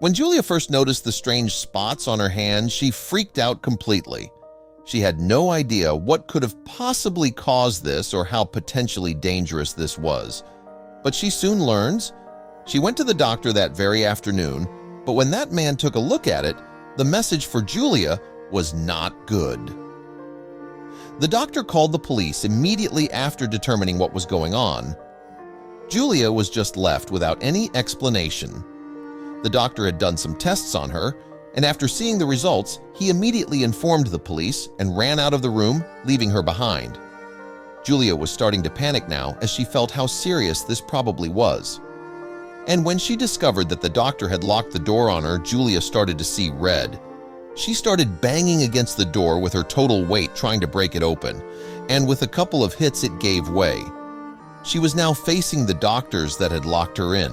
When Julia first noticed the strange spots on her hand, she freaked out completely. She had no idea what could have possibly caused this or how potentially dangerous this was. But she soon learns. She went to the doctor that very afternoon, but when that man took a look at it, the message for Julia was not good. The doctor called the police immediately after determining what was going on. Julia was just left without any explanation. The doctor had done some tests on her, and after seeing the results, he immediately informed the police and ran out of the room, leaving her behind. Julia was starting to panic now as she felt how serious this probably was. And when she discovered that the doctor had locked the door on her, Julia started to see red. She started banging against the door with her total weight trying to break it open, and with a couple of hits it gave way. She was now facing the doctors that had locked her in.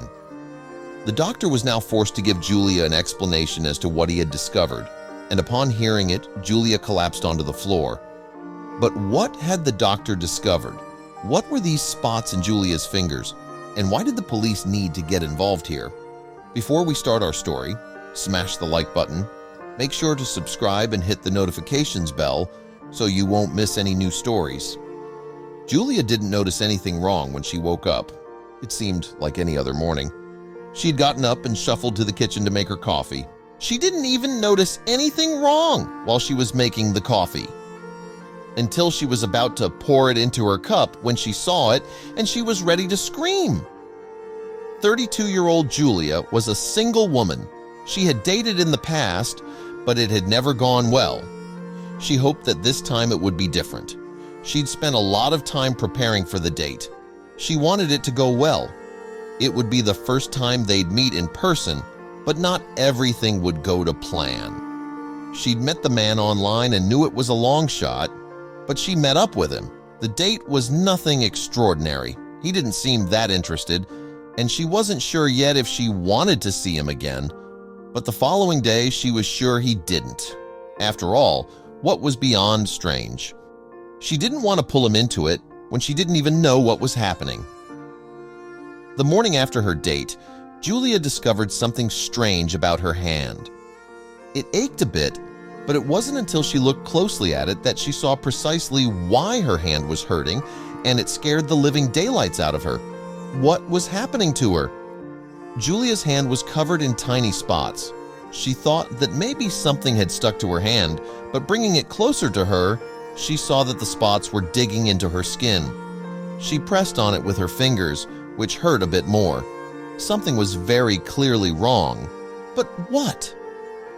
The doctor was now forced to give Julia an explanation as to what he had discovered, and upon hearing it, Julia collapsed onto the floor. But what had the doctor discovered? What were these spots in Julia's fingers, and why did the police need to get involved here? Before we start our story, smash the like button, make sure to subscribe and hit the notifications bell so you won't miss any new stories. Julia didn't notice anything wrong when she woke up. It seemed like any other morning. She had gotten up and shuffled to the kitchen to make her coffee. She didn't even notice anything wrong while she was making the coffee, until she was about to pour it into her cup when she saw it and she was ready to scream. 32-year-old Julia was a single woman. She had dated in the past, but it had never gone well. She hoped that this time it would be different. She'd spent a lot of time preparing for the date. She wanted it to go well. It would be the first time they'd meet in person, but not everything would go to plan. She'd met the man online and knew it was a long shot, but she met up with him. The date was nothing extraordinary. He didn't seem that interested, and she wasn't sure yet if she wanted to see him again. But the following day, she was sure he didn't. After all, what was beyond strange? She didn't want to pull him into it when she didn't even know what was happening. The morning after her date, Julia discovered something strange about her hand. It ached a bit, but it wasn't until she looked closely at it that she saw precisely why her hand was hurting, and it scared the living daylights out of her. What was happening to her? Julia's hand was covered in tiny spots. She thought that maybe something had stuck to her hand, but bringing it closer to her, she saw that the spots were digging into her skin. She pressed on it with her fingers, which hurt a bit more. Something was very clearly wrong. But what?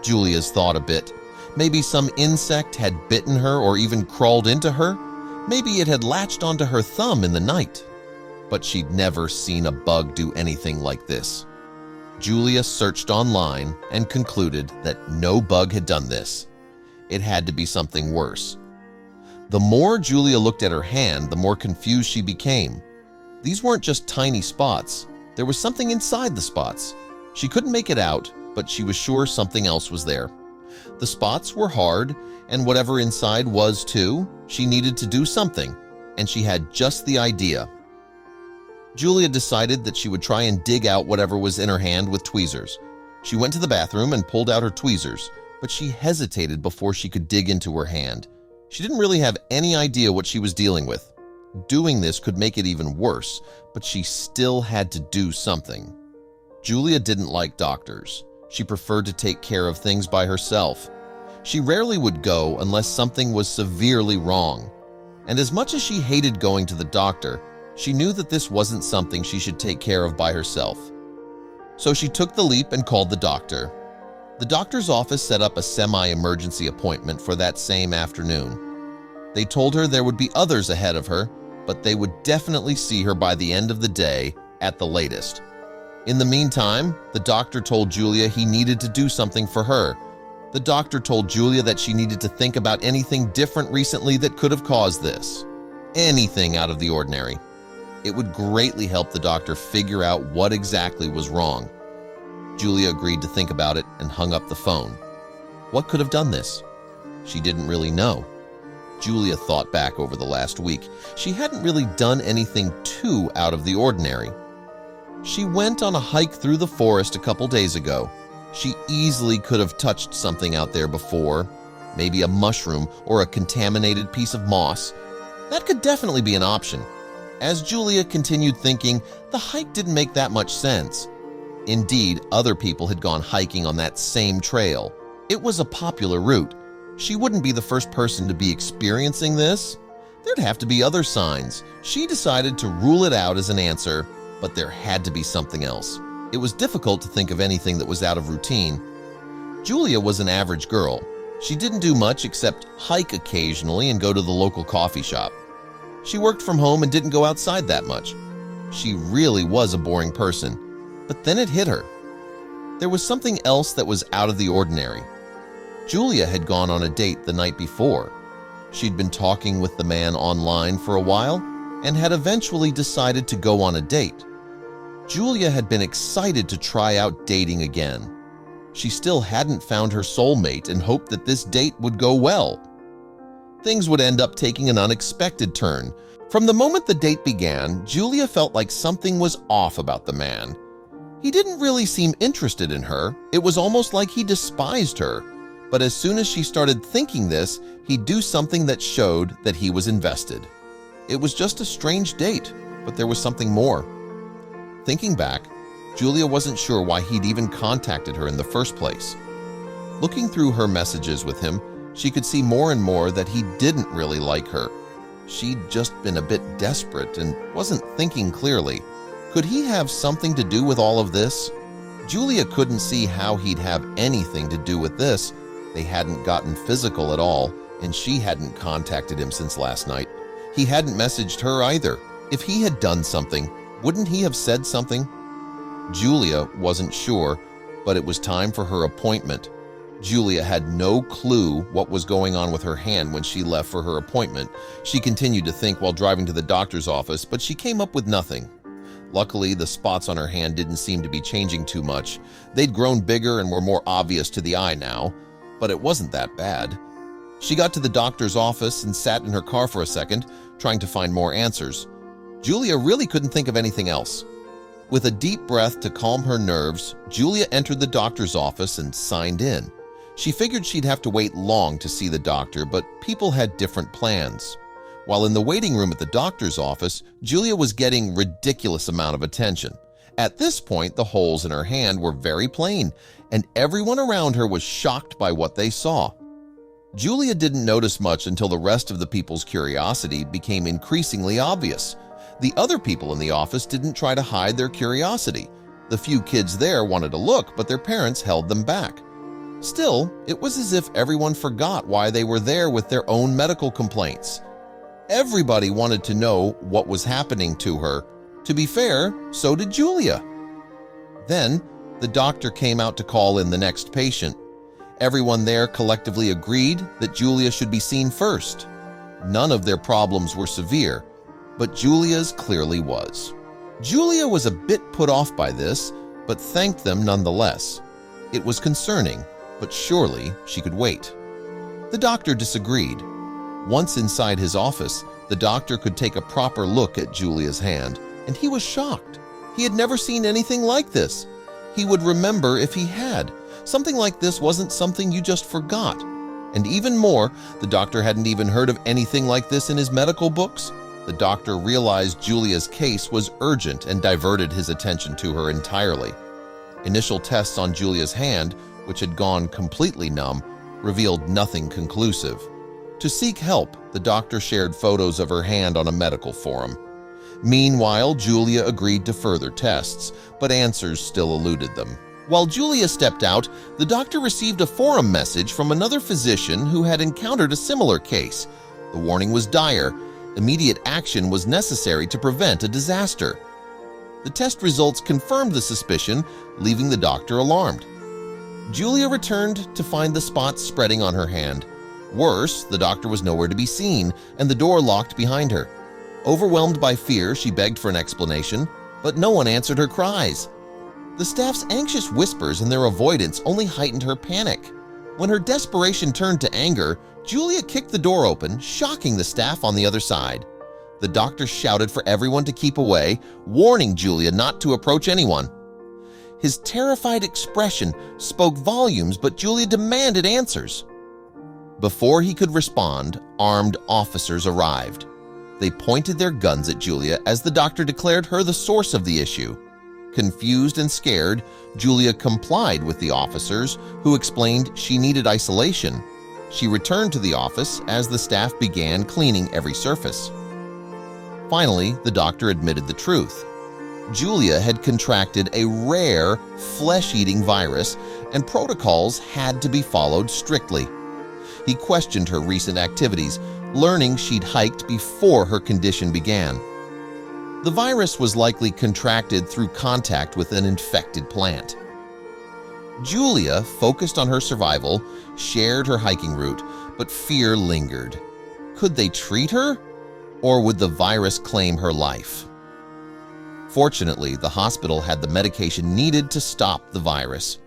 Julia's thought a bit. Maybe some insect had bitten her or even crawled into her. Maybe it had latched onto her thumb in the night. But she'd never seen a bug do anything like this. Julia searched online and concluded that no bug had done this. It had to be something worse. The more Julia looked at her hand, the more confused she became. These weren't just tiny spots. There was something inside the spots. She couldn't make it out, but she was sure something else was there. The spots were hard, and whatever inside was too. She needed to do something, and she had just the idea. Julia decided that she would try and dig out whatever was in her hand with tweezers. She went to the bathroom and pulled out her tweezers, but she hesitated before she could dig into her hand. She didn't really have any idea what she was dealing with. Doing this could make it even worse, but she still had to do something. Julia didn't like doctors. She preferred to take care of things by herself. She rarely would go unless something was severely wrong. And as much as she hated going to the doctor, she knew that this wasn't something she should take care of by herself. So she took the leap and called the doctor. The doctor's office set up a semi-emergency appointment for that same afternoon. They told her there would be others ahead of her, but they would definitely see her by the end of the day at the latest. In the meantime, the doctor told Julia he needed to do something for her. The doctor told Julia that she needed to think about anything different recently that could have caused this. Anything out of the ordinary. It would greatly help the doctor figure out what exactly was wrong. Julia agreed to think about it and hung up the phone. What could have done this? She didn't really know. Julia thought back over the last week. She hadn't really done anything too out of the ordinary. She went on a hike through the forest a couple days ago. She easily could have touched something out there before, maybe a mushroom or a contaminated piece of moss. That could definitely be an option. As Julia continued thinking, the hike didn't make that much sense. Indeed, other people had gone hiking on that same trail. It was a popular route. She wouldn't be the first person to be experiencing this. There'd have to be other signs. She decided to rule it out as an answer, but there had to be something else. It was difficult to think of anything that was out of routine. Julia was an average girl. She didn't do much except hike occasionally and go to the local coffee shop. She worked from home and didn't go outside that much. She really was a boring person. But then it hit her. There was something else that was out of the ordinary. Julia had gone on a date the night before. She'd been talking with the man online for a while and had eventually decided to go on a date. Julia had been excited to try out dating again. She still hadn't found her soulmate and hoped that this date would go well. Things would end up taking an unexpected turn. From the moment the date began, Julia felt like something was off about the man. He didn't really seem interested in her. It was almost like he despised her. But as soon as she started thinking this, he'd do something that showed that he was invested. It was just a strange date, but there was something more. Thinking back, Julia wasn't sure why he'd even contacted her in the first place. Looking through her messages with him, she could see more and more that he didn't really like her. She'd just been a bit desperate and wasn't thinking clearly. Could he have something to do with all of this? Julia couldn't see how he'd have anything to do with this. They hadn't gotten physical at all, and she hadn't contacted him since last night. He hadn't messaged her either. If he had done something, wouldn't he have said something? Julia wasn't sure, but it was time for her appointment. Julia had no clue what was going on with her hand when she left for her appointment. She continued to think while driving to the doctor's office, but she came up with nothing. Luckily, the spots on her hand didn't seem to be changing too much. They'd grown bigger and were more obvious to the eye now, but it wasn't that bad. She got to the doctor's office and sat in her car for a second, trying to find more answers. Julia really couldn't think of anything else. With a deep breath to calm her nerves, Julia entered the doctor's office and signed in. She figured she'd have to wait long to see the doctor, but people had different plans. While in the waiting room at the doctor's office, Julia was getting a ridiculous amount of attention. At this point, the holes in her hand were very plain, and everyone around her was shocked by what they saw. Julia didn't notice much until the rest of the people's curiosity became increasingly obvious. The other people in the office didn't try to hide their curiosity. The few kids there wanted to look, but their parents held them back. Still, it was as if everyone forgot why they were there with their own medical complaints. Everybody wanted to know what was happening to her. To be fair, so did Julia. Then, the doctor came out to call in the next patient. Everyone there collectively agreed that Julia should be seen first. None of their problems were severe, but Julia's clearly was. Julia was a bit put off by this, but thanked them nonetheless. It was concerning, but surely she could wait. The doctor disagreed. Once inside his office, the doctor could take a proper look at Julia's hand, and he was shocked. He had never seen anything like this. He would remember if he had. Something like this wasn't something you just forgot. And even more, the doctor hadn't even heard of anything like this in his medical books. The doctor realized Julia's case was urgent and diverted his attention to her entirely. Initial tests on Julia's hand, which had gone completely numb, revealed nothing conclusive. To seek help, the doctor shared photos of her hand on a medical forum. Meanwhile, Julia agreed to further tests, but answers still eluded them. While Julia stepped out, the doctor received a forum message from another physician who had encountered a similar case. The warning was dire. Immediate action was necessary to prevent a disaster. The test results confirmed the suspicion, leaving the doctor alarmed. Julia returned to find the spots spreading on her hand. Worse, the doctor was nowhere to be seen, and the door locked behind her. Overwhelmed by fear, she begged for an explanation, but no one answered her cries. The staff's anxious whispers and their avoidance only heightened her panic. When her desperation turned to anger, Julia kicked the door open, shocking the staff on the other side. The doctor shouted for everyone to keep away, warning Julia not to approach anyone. His terrified expression spoke volumes, but Julia demanded answers. Before he could respond, armed officers arrived. They pointed their guns at Julia as the doctor declared her the source of the issue. Confused and scared, Julia complied with the officers, who explained she needed isolation. She returned to the office as the staff began cleaning every surface. Finally, the doctor admitted the truth. Julia had contracted a rare, flesh-eating virus, and protocols had to be followed strictly. He questioned her recent activities, learning she'd hiked before her condition began. The virus was likely contracted through contact with an infected plant. Julia, focused on her survival, shared her hiking route, but fear lingered. Could they treat her, or would the virus claim her life? Fortunately, the hospital had the medication needed to stop the virus.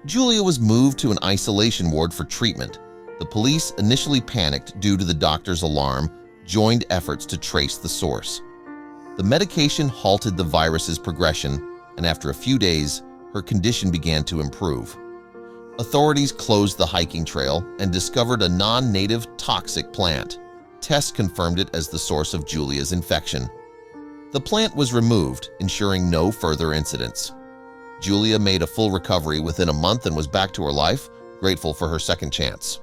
Julia was moved to an isolation ward for treatment. The police, initially panicked due to the doctor's alarm, joined efforts to trace the source. The medication halted the virus's progression, and after a few days, her condition began to improve. Authorities closed the hiking trail and discovered a non-native toxic plant. Tests confirmed it as the source of Julia's infection. The plant was removed, ensuring no further incidents. Julia made a full recovery within a month and was back to her life, grateful for her second chance.